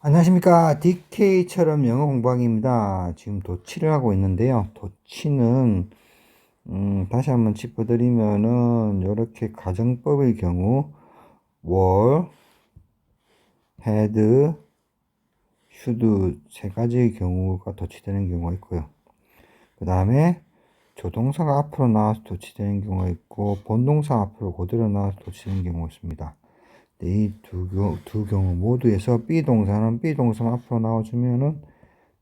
안녕하십니까. DK처럼 영어 공부하기입니다. 지금 도치를 하고 있는데요. 도치는, 다시 한번 짚어드리면은, 이렇게 가정법의 경우, were, had, should 세 가지의 경우가 도치되는 경우가 있고요. 그 다음에 조동사가 앞으로 나와서 도치되는 경우가 있고, 본동사 앞으로 그대로 나와서 도치되는 경우가 있습니다. 이 두 경우 모두에서 B동사는 B동사만 앞으로 나와주면은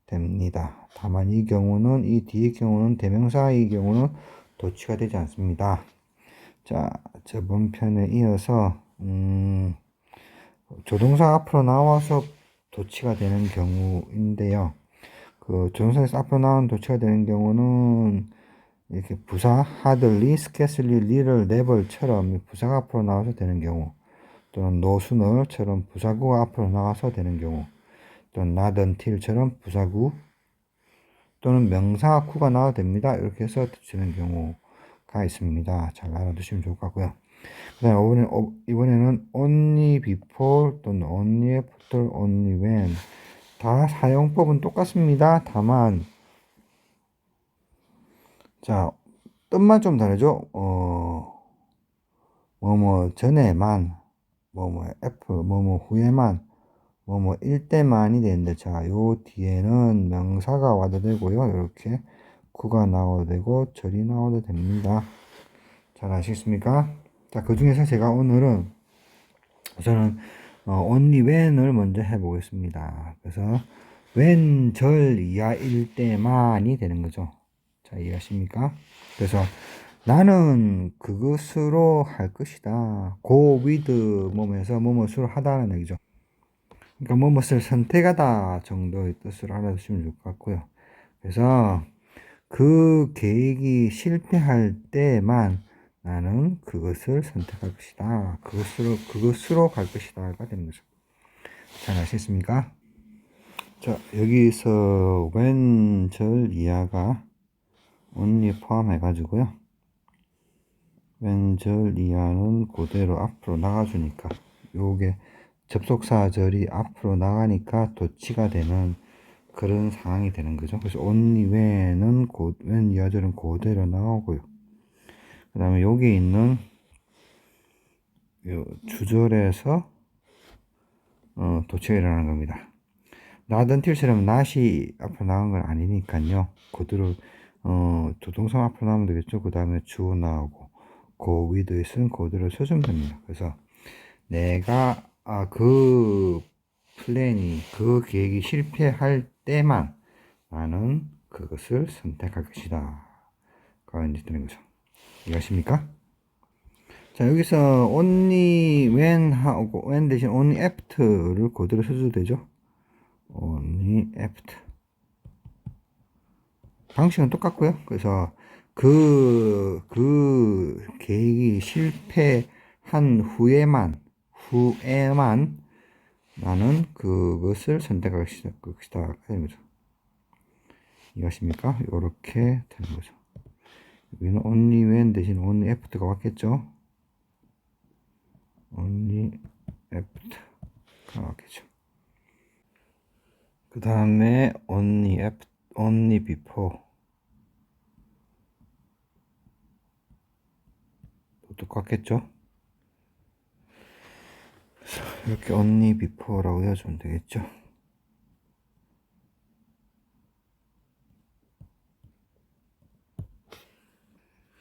됩니다. 다만 이 경우는, 이 뒤의 경우는, 대명사의 경우는 도치가 되지 않습니다. 자, 저번 편에 이어서, 조동사 앞으로 나와서 도치가 되는 경우인데요. 그 조동사에서 앞으로 나온 도치가 되는 경우는 이렇게 부사, hardly, scarcely, little, never처럼 부사가 앞으로 나와서 되는 경우, 또는 no sooner처럼 부사구가 앞으로 나와서 되는 경우, 또는 not until처럼 부사구 또는 명사 구가 나와도 됩니다. 이렇게 해서 되는 경우가 있습니다. 잘 알아두시면 좋을 것 같고요. 그 다음에 이번에는 only before 또는 only after, only when 다 사용법은 똑같습니다. 다만 자, 뜻만 좀 다르죠. 뭐뭐 전에만, 뭐뭐 after, 뭐뭐 후에만, 뭐뭐일 때만이 되는데, 자, 요 뒤에는 명사가 와도 되고요. 이렇게 구가 나와도 되고 절이 나와도 됩니다. 잘 아시겠습니까? 자, 그 중에서 제가 오늘은 우선은 only when을 먼저 해보겠습니다. 그래서 when 절 이하일 때만이 되는 거죠. 자, 이해하십니까? 그래서 나는 그것으로 할 것이다. go with 뭐뭐에서 뭐뭐으로 하다는 얘기죠. 그러니까 뭐뭇을 선택하다 정도의 뜻으로 알아두시면 좋을 것 같고요. 그래서 그 계획이 실패할 때만 나는 그것을 선택할 것이다. 그것으로 갈 것이다가 되는 거죠. 잘 아시겠습니까? 자, 여기서 when 절 이하가 only 포함해가지고요. when 절 이하는 그대로 앞으로 나가주니까 요게 접속사 절이 앞으로 나가니까 도치가 되는 그런 상황이 되는 거죠. 그래서 only when은 when 이하절은 그대로 나오고요. 그 다음에 여기 있는 요 주절에서 도치가 일어나는 겁니다. not until처럼 not이 앞으로 나온 건 아니니까요. 그대로 조동사 앞으로 나오면 되겠죠. 그 다음에 주 나오고 go with it은 그대로 써주면 됩니다. 그래서 내가 그 플랜이, 그 계획이 실패할 때만 나는 그것을 선택할 것이다. 가 이제 되는 거죠. 이해하십니까? 자, 여기서 only when 하고 when 대신 only after를 그대로 써줘도 되죠. only after. 방식은 똑같고요. 그래서 그 계획이 실패한 후에만 나는 그것을 선택할 것이다. 하는 거죠. 이해하십니까? 이렇게 되는 거죠. 여기는 only when 대신 only after가 왔겠죠? only after가 왔겠죠. 그 다음에 only after, only before 똑같겠죠? 이렇게 only before라고 해주면 되겠죠?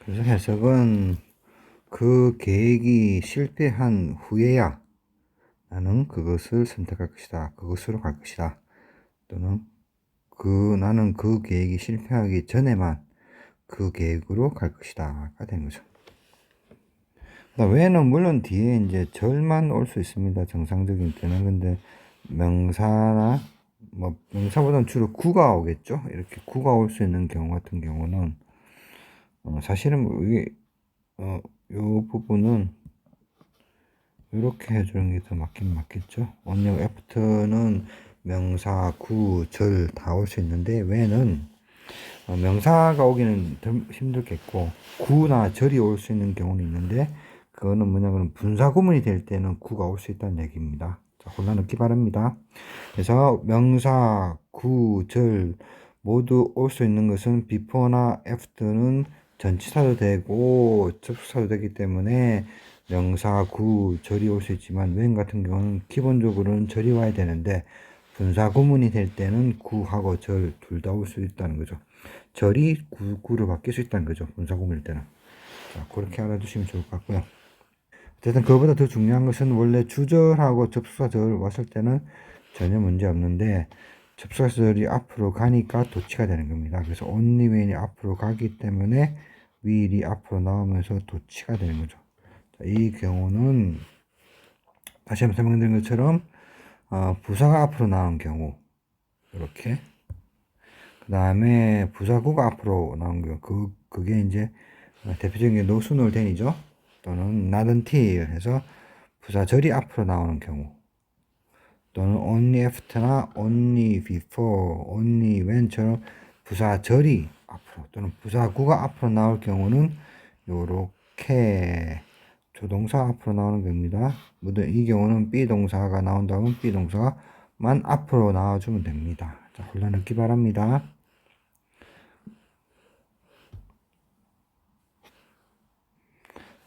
그래서 해석은 그 계획이 실패한 후에야 나는 그것을 선택할 것이다. 그것으로 갈 것이다. 또는 나는 그 계획이 실패하기 전에만 그 계획으로 갈 것이다가 되는 거죠. 왜는 물론 뒤에 이제 절만 올 수 있습니다. 정상적인 때는. 근데 명사나 뭐 명사보다는 주로 구가 오겠죠. 이렇게 구가 올 수 있는 경우 같은 경우는 사실은 뭐 이게 요 부분은 이렇게 해주는 게 더 맞긴 맞겠죠. only after는 명사, 구, 절 다 올 수 있는데 when은 명사가 오기는 덜 힘들겠고 구나 절이 올 수 있는 경우는 있는데 그거는 뭐냐면 분사 구문이 될 때는 구가 올 수 있다는 얘기입니다. 자, 혼란 없기 바랍니다. 그래서 명사, 구, 절 모두 올 수 있는 것은 before나 after는 전치사도 되고 접속사도 되기 때문에 명사, 구, 절이 올 수 있지만 when 같은 경우는 기본적으로는 절이 와야 되는데 분사 구문이 될 때는 구하고 절 둘 다 올 수 있다는 거죠. 절이 구로 바뀔 수 있다는 거죠. 분사 구문일 때는. 자, 그렇게 알아두시면 좋을 것 같고요. 어쨌든 그거보다 더 중요한 것은 원래 주절하고 접수사절 왔을 때는 전혀 문제 없는데 접수사절이 앞으로 가니까 도치가 되는 겁니다. 그래서 only when이 앞으로 가기 때문에 will이 앞으로 나오면서 도치가 되는 거죠. 자, 이 경우는 다시 한번 설명드린 것처럼 부사가 앞으로 나온 경우 이렇게 그 다음에 부사구가 앞으로 나온 경우 그게 이제 대표적인 게 no sooner than이죠. 또는 not until 해서 부사절이 앞으로 나오는 경우 또는 only after나 only before, only when처럼 부사절이 앞으로 또는 부사구가 앞으로 나올 경우는 요렇게 조동사 앞으로 나오는 겁니다. 이 경우는 be 동사가 나온다면 be 동사만 앞으로 나와주면 됩니다. 자, 혼란 없기 바랍니다.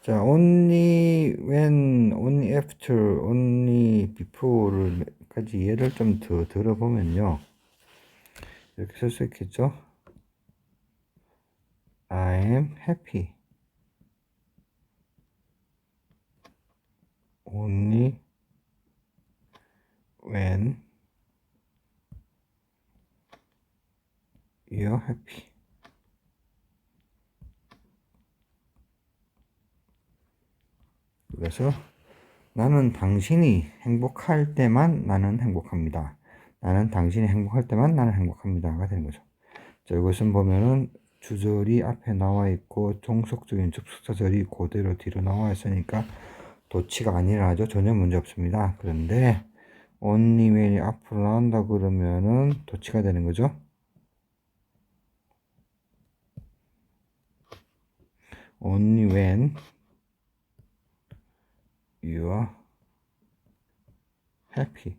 자, only when, only after, only before까지 예를 좀 더 들어보면요. 이렇게 쓸 수 있겠죠? I am happy. Only when you're happy. 그래서 나는 당신이 행복할 때만 나는 행복합니다. 나는 당신이 행복할 때만 나는 행복합니다가 되는 거죠. 자, 이것은 보면은 주절이 앞에 나와 있고 종속적인 접속사절이 그대로 뒤로 나와 있으니까 도치가 안 일어나죠. 전혀 문제 없습니다. 그런데 only when이 앞으로 나온다 그러면은 도치가 되는 거죠. only when you are happy.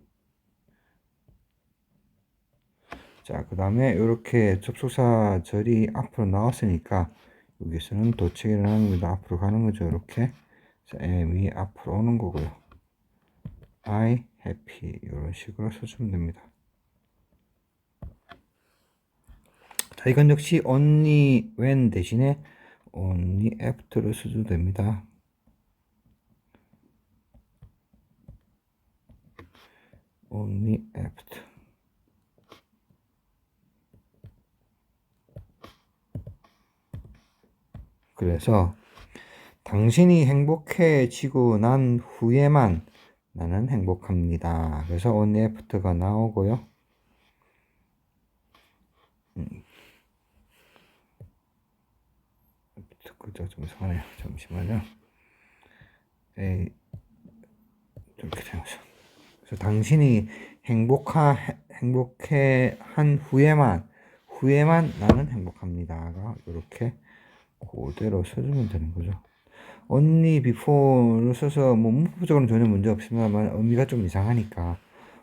자, 그 다음에 이렇게 접속사절이 앞으로 나왔으니까 여기서는 도치가 일어나는 겁니다. 앞으로 가는 거죠. 이렇게 am이 앞으로 오는 거고요. I happy 이런 식으로 써주면 됩니다. 자, 이건 역시 only when 대신에 only after로 써도 됩니다. only after. 그래서 당신이 행복해지고 난 후에만 나는 행복합니다. 그래서 only after가 나오고요. 그죠? 좀 이상하네요. 잠시만요. 에이, 이렇게 되는 거죠. 그래서 당신이 행복해 한 후에만 나는 행복합니다가 이렇게 그대로 써주면 되는 거죠. only before를 써서 뭐 문법적으로는 전혀 문제 없습니다만 의미가 좀 이상하니까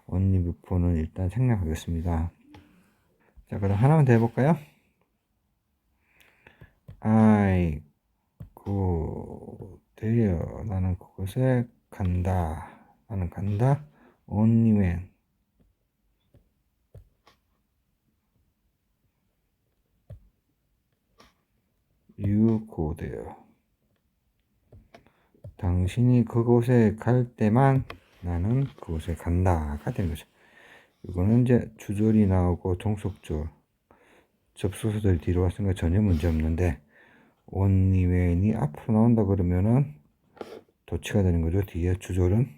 only before는 일단 생략하겠습니다. 자, 그럼 하나만 더 해볼까요? I go there. 나는 그곳에 간다. 나는 간다. only when you go there. 당신이 그곳에 갈 때만 나는 그곳에 간다가 되는 거죠. 이거는 이제 주절이 나오고 종속절, 접속사절이 뒤로 왔으니까 전혀 문제 없는데 only when이 앞으로 나온다 그러면은 도치가 되는 거죠. 뒤에 주절은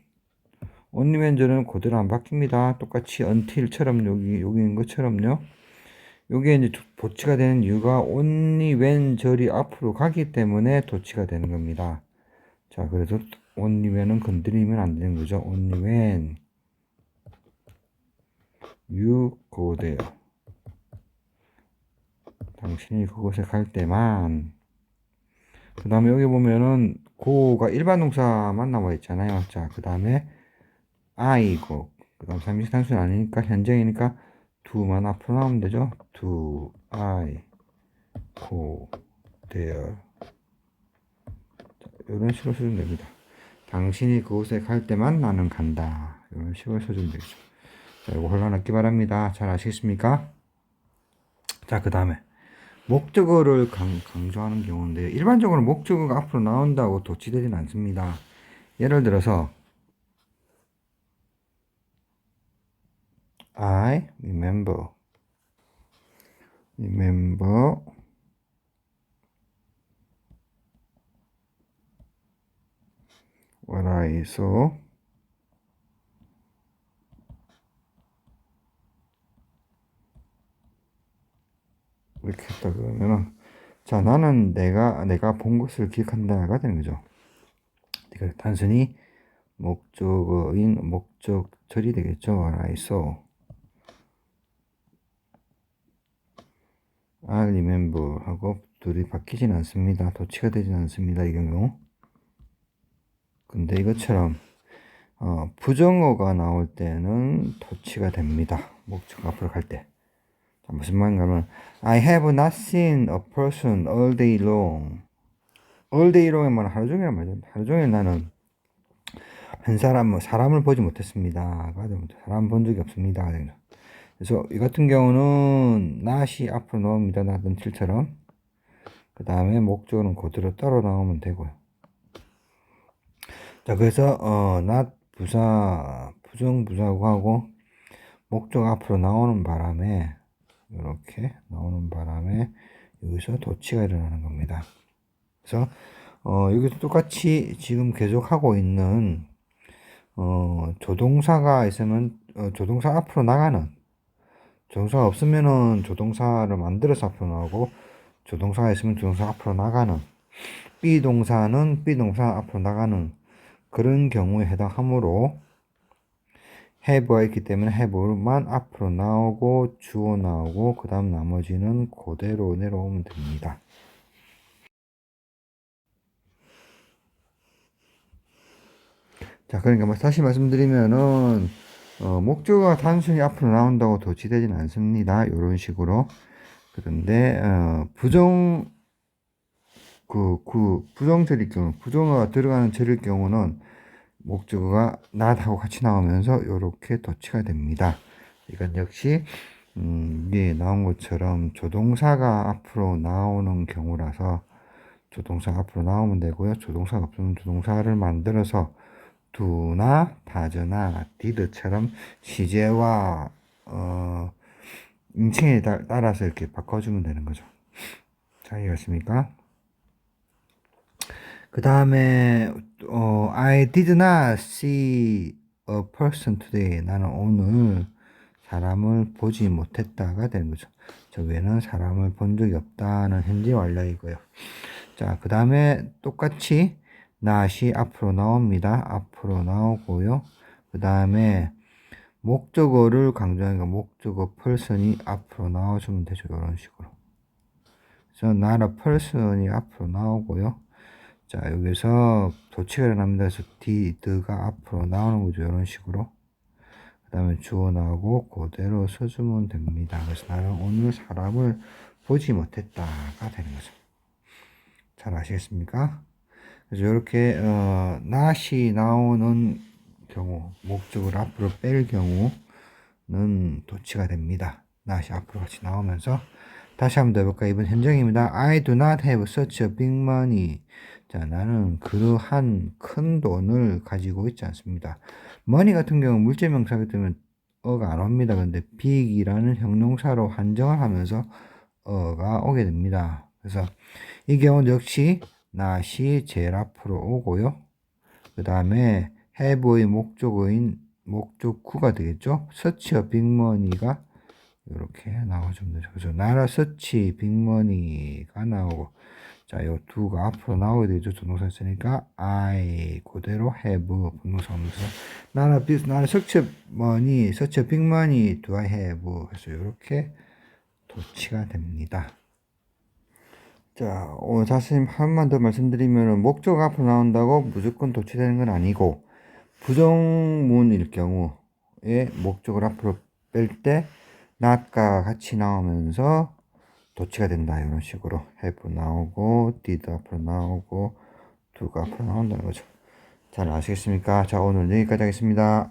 only when절은 그대로 안 바뀝니다. 똑같이 until처럼 여기 있는 것처럼요. 요게 이제 도치가 되는 이유가 only when 절이 앞으로 가기 때문에 도치가 되는 겁니다. 자, 그래서 only when은 건드리면 안 되는 거죠. only when you go there. 당신이 그곳에 갈 때만. 그 다음에 여기 보면은 go가 일반 동사만 나와 있잖아요. 자, 그 다음에 I고 그 다음 삼인칭 단수는 아니니까 현재이니까 do만 앞으로 나오면 되죠. Do I go there. 이런 식으로 써주면 됩니다. 당신이 그곳에 갈 때만 나는 간다. 이런 식으로 써주면 되겠죠. 자, 이거 혼란하기 바랍니다. 잘 아시겠습니까? 자, 그 다음에 목적어를 강조하는 경우인데요. 일반적으로 목적어가 앞으로 나온다고 도치되진 않습니다. 예를 들어서 I remember what I saw 이렇게 했다 그러면은 자 나는 내가 본 것을 기억한다가 되는 거죠. 그러니까 단순히 목적어인 목적절이 되겠죠. What I saw I remember 하고 둘이 바뀌진 않습니다. 도치가 되진 않습니다. 이 경우. 근데 이것처럼 부정어가 나올 때는 도치가 됩니다. 목적 앞으로 갈 때. 자, 무슨 말인가 하면 I have not seen a person all day long. all day long의 말은 하루 종일 말이죠. 하루 종일 나는 한 사람을 보지 못했습니다. 사람 본 적이 없습니다. 그래서 이 같은 경우는 not이 앞으로 나옵니다. not until처럼. 그 다음에 목적어는 그대로 따로 나오면 되고요. 자, 그래서 not 부정부사고 하고 목적 앞으로 나오는 바람에 이렇게 나오는 바람에 여기서 도치가 일어나는 겁니다. 그래서 여기서 똑같이 지금 계속 하고 있는 조동사가 있으면 조동사 앞으로 나가는 조동사가 없으면은 조동사를 만들어서 앞으로 나오고 조동사가 있으면 조동사 앞으로 나가는 비동사는 비동사 앞으로 나가는 그런 경우에 해당하므로 have가 있기 때문에 have만 앞으로 나오고 주어 나오고 그 다음 나머지는 그대로 내려오면 됩니다. 자, 그러니까 다시 말씀드리면은 목적어가 단순히 앞으로 나온다고 도치되진 않습니다. 이런 식으로. 그런데 부정절일 경우, 부정어가 들어가는 절일 경우는 목적어가 not하고 같이 나오면서 이렇게 도치가 됩니다. 이건 역시 위에 나온 것처럼 조동사가 앞으로 나오는 경우라서 조동사 앞으로 나오면 되고요. 조동사가 없으면 조동사를 만들어서 do나 does나 did처럼 시제와 인칭에 따라서 이렇게 바꿔주면 되는 거죠. 자, 이해했습니까? 그 다음에 I did not see a person today. 나는 오늘 사람을 보지 못했다가 되는 거죠. 저 외에는 사람을 본 적이 없다는 현재 완료이고요. 자, 그 다음에 똑같이 not이 앞으로 나옵니다. 앞으로 나오고요. 그 다음에 목적어를 강조하니까 목적어 person이 앞으로 나와주면 되죠. 이런 식으로. 그래서 not a person이 앞으로 나오고요. 자, 여기서 도치가 일어납니다. 그래서 did가 앞으로 나오는 거죠. 이런 식으로. 그 다음에 주어 나오고 그대로 써주면 됩니다. 그래서 나는 오늘 사람을 보지 못했다가 되는 거죠. 잘 아시겠습니까? 그래서 이렇게 not이 나오는 경우, 목적을 앞으로 뺄 경우는 도치가 됩니다. not이 앞으로 같이 나오면서 다시 한번 더 해볼까요? 이번 현정입니다. I do not have such a big money. 자, 나는 그러한 큰 돈을 가지고 있지 않습니다. money 같은 경우 물질명사기 때문에 어가 안 옵니다. 근데 big이라는 형용사로 한정을 하면서 어가 오게 됩니다. 그래서 이 경우는 역시 not이 제일 앞으로 오고요. 그 다음에 have의 목적어인 목적구가 되겠죠. such a big money가 이렇게 나와주면 되죠. 그래서 나라 서치 빅머니가 나오고 자, 요 두가 앞으로 나오게 되죠. 조동사 쓰니까 I 그대로 have 분모사 오면서 나라 서치 머니 서치 빅머니 do I have 그래서 이렇게 도치가 됩니다. 자, 오늘 다시 한번 더 말씀드리면 목적 앞으로 나온다고 무조건 도치되는 건 아니고 부정문일 경우에 목적을 앞으로 뺄 때 not가 같이 나오면서 도치가 된다. 이런 식으로 have 나오고 did 앞으로 나오고 do가 앞으로 나온다는 거죠. 잘 아시겠습니까? 자, 오늘 여기까지 하겠습니다.